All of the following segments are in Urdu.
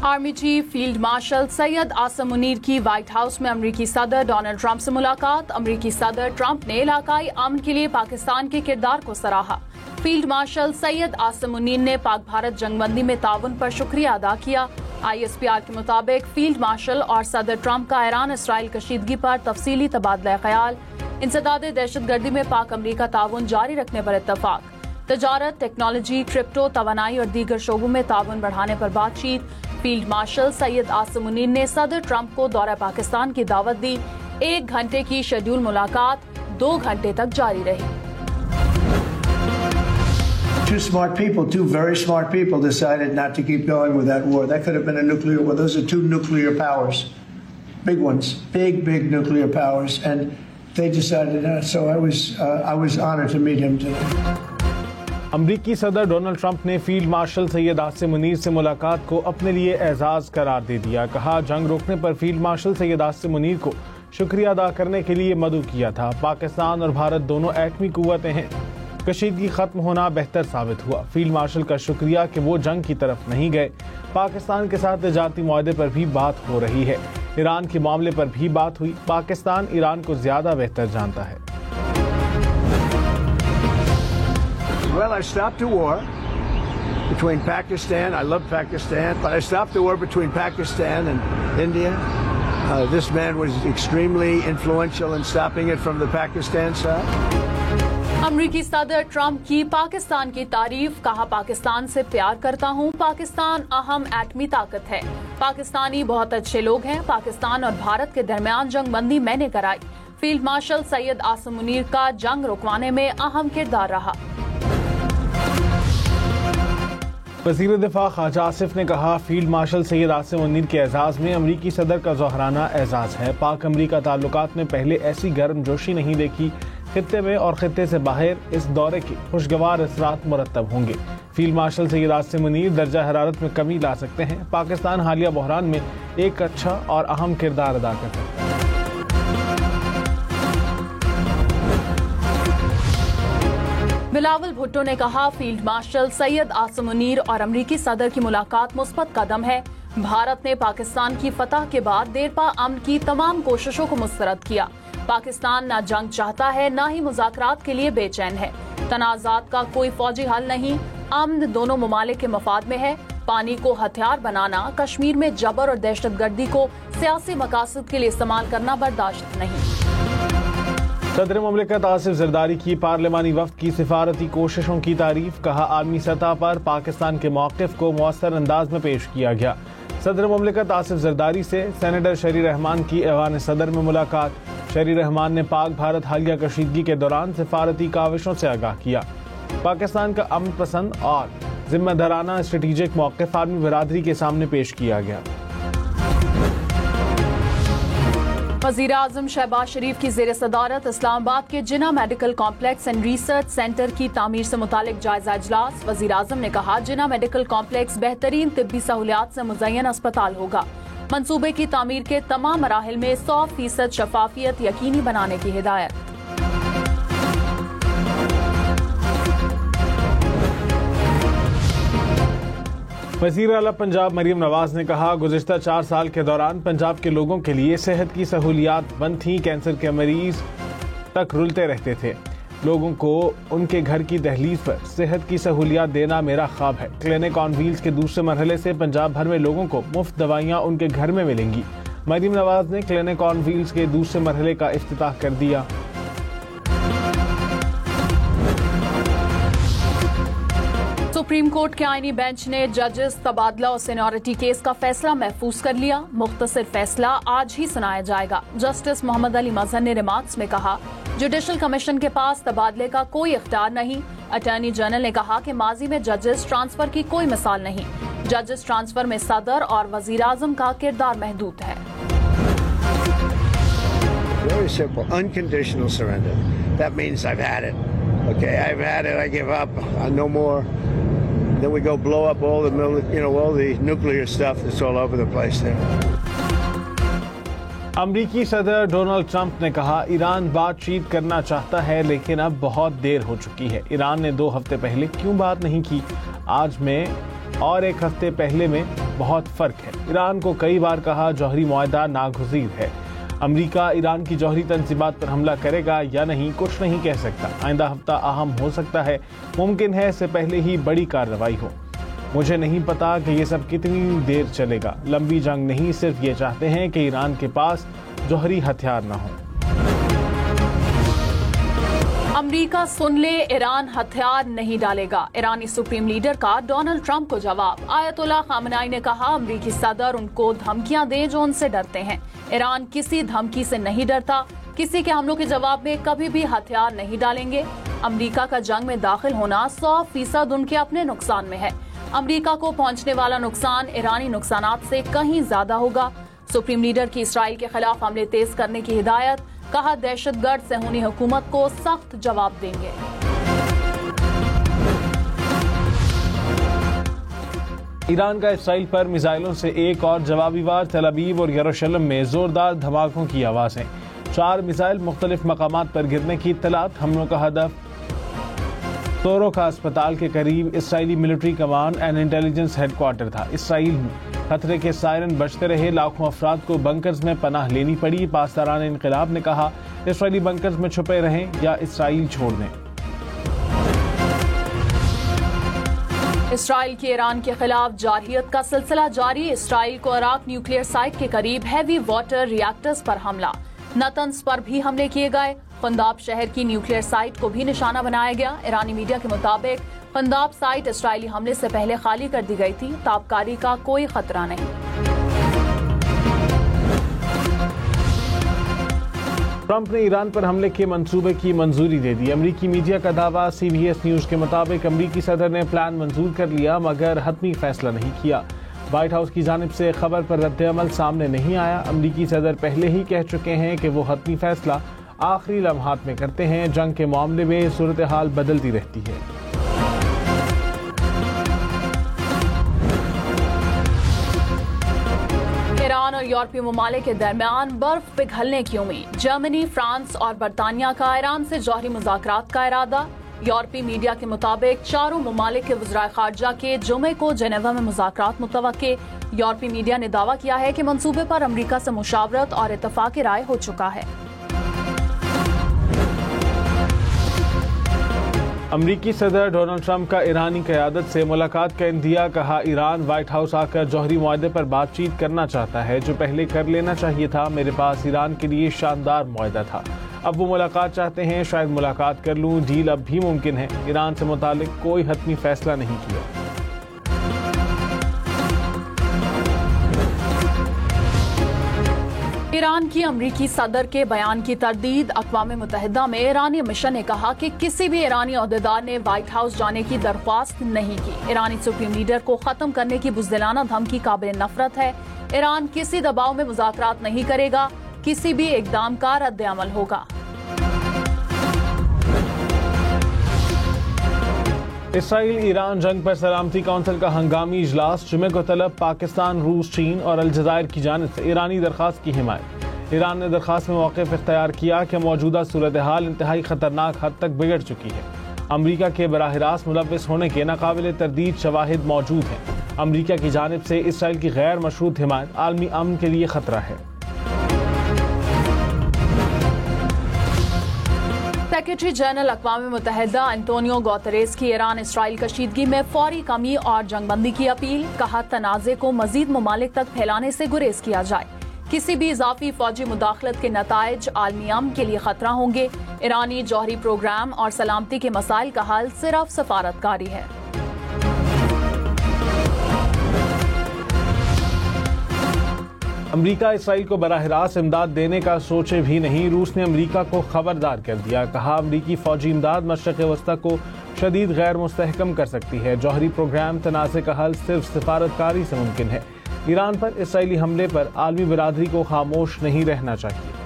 Army chief field marshal Syed Asim Munir کی وائٹ ہاؤس میں امریکی صدر ڈونلڈ ٹرمپ سے ملاقات. امریکی صدر ٹرمپ نے علاقائی امن کے لیے پاکستان کے کردار کو سراہا. فیلڈ مارشل سید عاصم منیر نے پاک بھارت جنگ بندی میں تعاون پر شکریہ ادا کیا. ISPR کے مطابق فیلڈ مارشل اور صدر ٹرمپ کا ایران اسرائیل کشیدگی پر تفصیلی تبادلہ خیال. انسداد دہشت گردی میں پاک امریکہ تعاون جاری رکھنے پر اتفاق. تجارت، ٹیکنالوجی، کرپٹو، توانائی اور دیگر شعبوں میں تعاون بڑھانے پر بات چیت. فیلڈ مارشل سید عاصم منیر نے صدر ٹرمپ کو دورہ پاکستان کی دعوت دی. 1 گھنٹے کی شیڈول ملاقات 2 گھنٹے تک جاری رہی. Two smart people, 2 very smart people decided not to keep going with that war. That could have been a nuclear war. Those are 2 nuclear powers. Big ones. Big nuclear powers. And they decided not. So I was honored to meet him today. امریکی صدر ڈونلڈ ٹرمپ نے فیلڈ مارشل سید عاصم منیر سے ملاقات کو اپنے لیے اعزاز قرار دے دیا. کہا جنگ روکنے پر فیلڈ مارشل سید عاصم منیر کو شکریہ ادا کرنے کے لیے مدعو کیا تھا. پاکستان اور بھارت دونوں ایٹمی قوتیں ہیں. کشیدگی ختم ہونا بہتر ثابت ہوا. فیلڈ مارشل کا شکریہ کہ وہ جنگ کی طرف نہیں گئے. پاکستان کے ساتھ تجارتی معاہدے پر بھی بات ہو رہی ہے. ایران کے معاملے پر بھی بات ہوئی. پاکستان ایران کو زیادہ بہتر جانتا ہے. Well, I stopped a war between Pakistan. I love Pakistan, but I stopped the war between Pakistan and India. This man was extremely influential in stopping it from the Pakistan side. امریکی صدر ٹرمپ کی پاکستان کی تعریف. کہا پاکستان سے پیار کرتا ہوں. پاکستان اہم ایٹمی طاقت ہے. پاکستانی بہت اچھے لوگ ہیں. پاکستان اور بھارت کے درمیان جنگ بندی میں نے کرائی. فیلڈ مارشل سید عاصم منیر کا جنگ رکوانے میں اہم کردار رہا. وزیر دفاع خواجہ آصف نے کہا فیلڈ مارشل سید عاصم منیر کے اعزاز میں امریکی صدر کا ظہرانہ اعزاز ہے. پاک امریکہ تعلقات میں پہلے ایسی گرم جوشی نہیں دیکھی. خطے میں اور خطے سے باہر اس دورے کے خوشگوار اثرات مرتب ہوں گے. فیلڈ مارشل سید عاصم منیر درجہ حرارت میں کمی لا سکتے ہیں. پاکستان حالیہ بحران میں ایک اچھا اور اہم کردار ادا کر سکتا ہے. بلاول بھٹو نے کہا فیلڈ مارشل سید عاصم منیر اور امریکی صدر کی ملاقات مثبت قدم ہے. بھارت نے پاکستان کی فتح کے بعد دیرپا امن کی تمام کوششوں کو مسترد کیا. پاکستان نہ جنگ چاہتا ہے نہ ہی مذاکرات کے لیے بے چین ہے. تنازعات کا کوئی فوجی حل نہیں. امن دونوں ممالک کے مفاد میں ہے. پانی کو ہتھیار بنانا، کشمیر میں جبر اور دہشت گردی کو سیاسی مقاصد کے لیے استعمال کرنا برداشت نہیں. صدر مملکت آصف زرداری کی پارلیمانی وفد کی سفارتی کوششوں کی تعریف. کہا عالمی سطح پر پاکستان کے موقف کو مؤثر انداز میں پیش کیا گیا. صدر مملکت آصف زرداری سے سینیٹر شری رحمان کی ایوان صدر میں ملاقات. شری رحمان نے پاک بھارت حالیہ کشیدگی کے دوران سفارتی کاوشوں سے آگاہ کیا. پاکستان کا امن پسند اور ذمہ دارانہ اسٹریٹجک موقف عالمی برادری کے سامنے پیش کیا گیا. وزیر اعظم شہباز شریف کی زیر صدارت اسلام آباد کے Jinnah medical complex and research centre کی تعمیر سے متعلق جائزہ اجلاس. وزیر اعظم نے کہا جناح میڈیکل کمپلیکس بہترین طبی سہولیات سے مزین اسپتال ہوگا. منصوبے کی تعمیر کے تمام مراحل میں 100% شفافیت یقینی بنانے کی ہدایت. وزیر اعلیٰ پنجاب مریم نواز نے کہا گزشتہ 4 سال کے دوران پنجاب کے لوگوں کے لیے صحت کی سہولیات بند تھیں. کینسر کے مریض تک رلتے رہتے تھے. لوگوں کو ان کے گھر کی دہلیز پر صحت کی سہولیات دینا میرا خواب ہے. کلینک آن ویلز کے دوسرے مرحلے سے پنجاب بھر میں لوگوں کو مفت دوائیاں ان کے گھر میں ملیں گی. مریم نواز نے کلینک آن ویلز کے دوسرے مرحلے کا افتتاح کر دیا. سپریم کورٹ کے آئینی بینچ نے ججز تبادلہ اور سینیورٹی کیس کا فیصلہ محفوظ کر لیا. مختصر فیصلہ آج ہی سنایا جائے گا. جسٹس محمد علی مظہر نے ریمارکس میں کہا جوڈیشل کمیشن کے پاس تبادلے کا کوئی اختیار نہیں. اٹارنی جنرل نے کہا کہ ماضی میں ججز ٹرانسفر کی کوئی مثال نہیں. ججز ٹرانسفر میں صدر اور وزیر اعظم کا کردار محدود ہے. Very simple, unconditional surrender. That means I've had it. Okay, I've had it. I give up. No more. Then we go blow up all the nuclear stuff that's all over the place there. امریکی صدر ڈونلڈ ٹرمپ نے کہا ایران بات چیت کرنا چاہتا ہے لیکن اب بہت دیر ہو چکی ہے. ایران نے 2 ہفتے پہلے کیوں بات نہیں کی؟ آج میں اور 1 ہفتے پہلے میں بہت فرق ہے۔ ایران کو کئی بار کہا جوہری معاہدہ ناگزیر ہے۔ امریکہ ایران کی جوہری تنصیبات پر حملہ کرے گا یا نہیں کچھ نہیں کہہ سکتا۔ آئندہ ہفتہ اہم ہو سکتا ہے، ممکن ہے اس سے پہلے ہی بڑی کارروائی ہو۔ مجھے نہیں پتا کہ یہ سب کتنی دیر چلے گا۔ لمبی جنگ نہیں، صرف یہ چاہتے ہیں کہ ایران کے پاس جوہری ہتھیار نہ ہوں۔ امریکہ سن لے، ایران ہتھیار نہیں ڈالے گا۔ ایرانی سپریم لیڈر کا ڈونلڈ ٹرمپ کو جواب۔ آیت اللہ خامنائی نے کہا امریکی صدر ان کو دھمکیاں دیں جو ان سے ڈرتے ہیں۔ ایران کسی دھمکی سے نہیں ڈرتا، کسی کے حملوں کے جواب میں کبھی بھی ہتھیار نہیں ڈالیں گے۔ امریکہ کا جنگ میں داخل ہونا 100% ان کے اپنے نقصان میں ہے۔ امریکہ کو پہنچنے والا نقصان ایرانی نقصانات سے کہیں زیادہ ہوگا۔ سپریم لیڈر کی اسرائیل کے خلاف حملے تیز کرنے کی ہدایت، کہا دہشت گرد صہیونی حکومت کو سخت جواب دیں گے۔ ایران کا اسرائیل پر میزائلوں سے ایک اور جوابی وار، تل ابیب اور یروشلم میں زوردار دھماکوں کی آوازیں۔ 4 میزائل مختلف مقامات پر گرنے کی اطلاعات۔ حملوں کا ہدف سورو کا اسپتال کے قریب اسرائیلی military command and intelligence headquarter تھا۔ اسرائیل خطرے کے سائرن بجتے رہے، لاکھوں افراد کو بنکرز میں پناہ لینی پڑی۔ پاسداران انقلاب نے کہا اسرائیلی بنکرز میں چھپے رہیں یا اسرائیل چھوڑ دیں۔ اسرائیل کی ایران کے خلاف جارحیت کا سلسلہ جاری۔ اسرائیل کو عراق نیوکلیئر سائٹ کے قریب ہیوی واٹر ری ایکٹرز پر حملہ۔ نتنز پر بھی حملے کیے گئے۔ قنداب شہر کی نیوکلیئر سائٹ کو بھی نشانہ بنایا گیا۔ ایرانی میڈیا کے مطابق قنداب سائٹ اسرائیلی حملے سے پہلے خالی کر دی گئی تھی، تابکاری کا کوئی خطرہ نہیں۔ ٹرمپ نے ایران پر حملے کے منصوبے کی منظوری دے دی۔ امریکی میڈیا کا دعویٰ، سی بی ایس نیوز کے مطابق امریکی صدر نے پلان منظور کر لیا مگر حتمی فیصلہ نہیں کیا۔ وائٹ ہاؤس کی جانب سے خبر پر رد عمل سامنے نہیں آیا۔ امریکی صدر پہلے ہی کہہ چکے ہیں کہ وہ حتمی فیصلہ آخری لمحات میں کرتے ہیں۔ جنگ کے معاملے میں صورتحال بدلتی رہتی ہے۔ ایران اور یورپی ممالک کے درمیان برف پگھلنے کی امید۔ جرمنی، فرانس اور برطانیہ کا ایران سے جوہری مذاکرات کا ارادہ۔ یورپی میڈیا کے مطابق چاروں ممالک کے وزرائے خارجہ کے جمعے کو جنیوا میں مذاکرات متوقع۔ یورپی میڈیا نے دعویٰ کیا ہے کہ منصوبے پر امریکہ سے مشاورت اور اتفاق رائے ہو چکا ہے۔ امریکی صدر ڈونلڈ ٹرمپ کا ایرانی قیادت سے ملاقات کا اندیہ، کہا ایران وائٹ ہاؤس آ کر جوہری معاہدے پر بات چیت کرنا چاہتا ہے جو پہلے کر لینا چاہیے تھا۔ میرے پاس ایران کے لیے شاندار معاہدہ تھا، اب وہ ملاقات چاہتے ہیں، شاید ملاقات کر لوں، ڈیل اب بھی ممکن ہے۔ ایران سے متعلق کوئی حتمی فیصلہ نہیں کیا۔ ایران کی امریکی صدر کے بیان کی تردید۔ اقوام متحدہ میں ایرانی مشن نے کہا کہ کسی بھی ایرانی عہدیدار نے وائٹ ہاؤس جانے کی درخواست نہیں کی۔ ایرانی سپریم لیڈر کو ختم کرنے کی بزدلانہ دھمکی قابل نفرت ہے۔ ایران کسی دباؤ میں مذاکرات نہیں کرے گا، کسی بھی اقدام کا رد عمل ہوگا۔ اسرائیل ایران جنگ پر سلامتی کونسل کا ہنگامی اجلاس جمعے کو طلب۔ پاکستان، روس، چین اور الجزائر کی جانب سے ایرانی درخواست کی حمایت۔ ایران نے درخواست میں موقف اختیار کیا کہ موجودہ صورتحال انتہائی خطرناک حد تک بگڑ چکی ہے۔ امریکہ کے براہ راست ملوث ہونے کے ناقابل تردید شواہد موجود ہیں۔ امریکہ کی جانب سے اسرائیل کی غیر مشروط حمایت عالمی امن کے لیے خطرہ ہے۔ سیکریٹری جنرل اقوام متحدہ انٹونیو گوتریس کی ایران اسرائیل کشیدگی میں فوری کمی اور جنگ بندی کی اپیل، کہا تنازع کو مزید ممالک تک پھیلانے سے گریز کیا جائے، کسی بھی اضافی فوجی مداخلت کے نتائج عالمی امن کے لیے خطرہ ہوں گے۔ ایرانی جوہری پروگرام اور سلامتی کے مسائل کا حل صرف سفارتکاری ہے۔ امریکہ اسرائیل کو براہ راست امداد دینے کا سوچے بھی نہیں۔ روس نے امریکہ کو خبردار کر دیا، کہا امریکی فوجی امداد مشرق وسطی کو شدید غیر مستحکم کر سکتی ہے۔ جوہری پروگرام تنازع کا حل صرف سفارتکاری سے ممکن ہے۔ ایران پر اسرائیلی حملے پر عالمی برادری کو خاموش نہیں رہنا چاہیے۔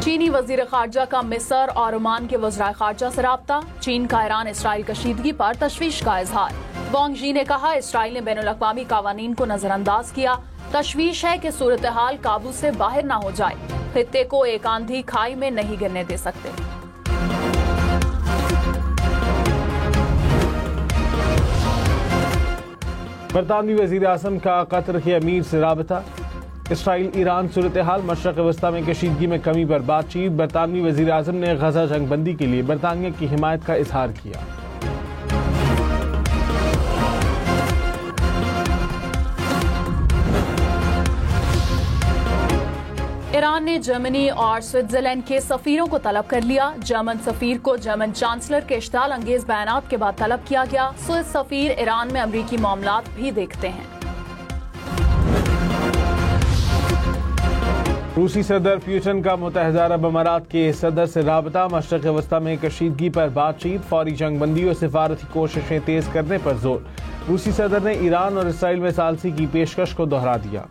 چینی وزیر خارجہ کا مصر اور عمان کے وزرائے خارجہ سے رابطہ۔ چین کا ایران اسرائیل کشیدگی پر تشویش کا اظہار۔ وانگ جی نے کہا اسرائیل نے بین الاقوامی قوانین کو نظر انداز کیا، تشویش ہے کہ صورتحال قابو سے باہر نہ ہو جائے، خطے کو ایک آندھی کھائی میں نہیں گرنے دے سکتے۔ برطانوی وزیر اعظم کا قطر کے امیر سے رابطہ۔ اسرائیل ایران صورتحال مشرق وسطی میں کشیدگی میں کمی پر بات چیت۔ برطانوی وزیر اعظم نے غزہ جنگ بندی کے لیے برطانیہ کی حمایت کا اظہار کیا۔ ایران نے جرمنی اور سوئٹزرلینڈ کے سفیروں کو طلب کر لیا۔ جرمن سفیر کو جرمن چانسلر کے اشتعال انگیز بیانات کے بعد طلب کیا گیا۔ سوئس سفیر ایران میں امریکی معاملات بھی دیکھتے ہیں۔ روسی صدر پیوٹن کا متحدہ عرب امارات کے صدر سے رابطہ۔ مشرق وسطی میں کشیدگی پر بات چیت، فوری جنگ بندی اور سفارتی کوششیں تیز کرنے پر زور۔ روسی صدر نے ایران اور اسرائیل میں ثالثی کی پیشکش کو دہرا دیا۔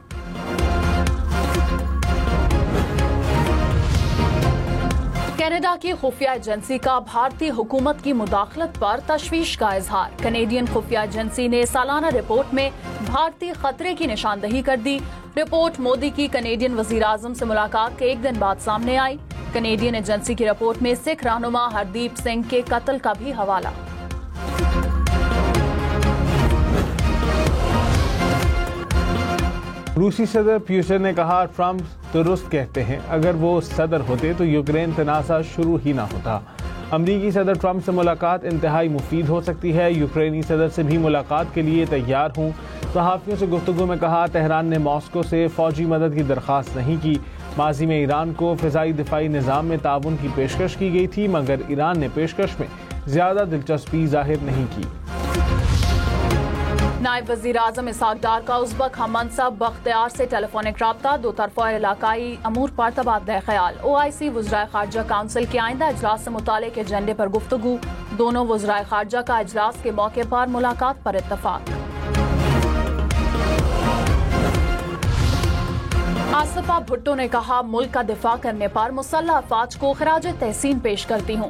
کینیڈا کی خفیہ ایجنسی کا بھارتی حکومت کی مداخلت پر تشویش کا اظہار۔ کینیڈین خفیہ ایجنسی نے سالانہ رپورٹ میں بھارتی خطرے کی نشاندہی کر دی۔ رپورٹ مودی کی کینیڈین وزیر اعظم سے ملاقات کے ایک دن بعد سامنے آئی۔ کینیڈین ایجنسی کی رپورٹ میں سکھ رہنما ہردیپ سنگھ کے قتل کا بھی حوالہ۔ روسی صدر پیوٹن نے کہا ٹرمپ درست کہتے ہیں، اگر وہ صدر ہوتے تو یوکرین تنازع شروع ہی نہ ہوتا۔ امریکی صدر ٹرمپ سے ملاقات انتہائی مفید ہو سکتی ہے، یوکرینی صدر سے بھی ملاقات کے لیے تیار ہوں۔ صحافیوں سے گفتگو میں کہا تہران نے ماسکو سے فوجی مدد کی درخواست نہیں کی۔ ماضی میں ایران کو فضائی دفاعی نظام میں تعاون کی پیشکش کی گئی تھی، مگر ایران نے پیشکش میں زیادہ دلچسپی ظاہر نہیں کی۔ نائب وزیر اعظم اسحاق ڈار کا ازبک ہم منصب بختیار سے ٹیلی فونک رابطہ، دو طرفہ علاقائی امور پر تبادلہ خیال۔ OIC وزرائے خارجہ کونسل کے آئندہ اجلاس سے متعلق ایجنڈے پر گفتگو، دونوں وزرائے خارجہ کا اجلاس کے موقع پر ملاقات پر اتفاق۔ آصفہ بھٹو نے کہا ملک کا دفاع کرنے پر مسلح افواج کو خراج تحسین پیش کرتی ہوں۔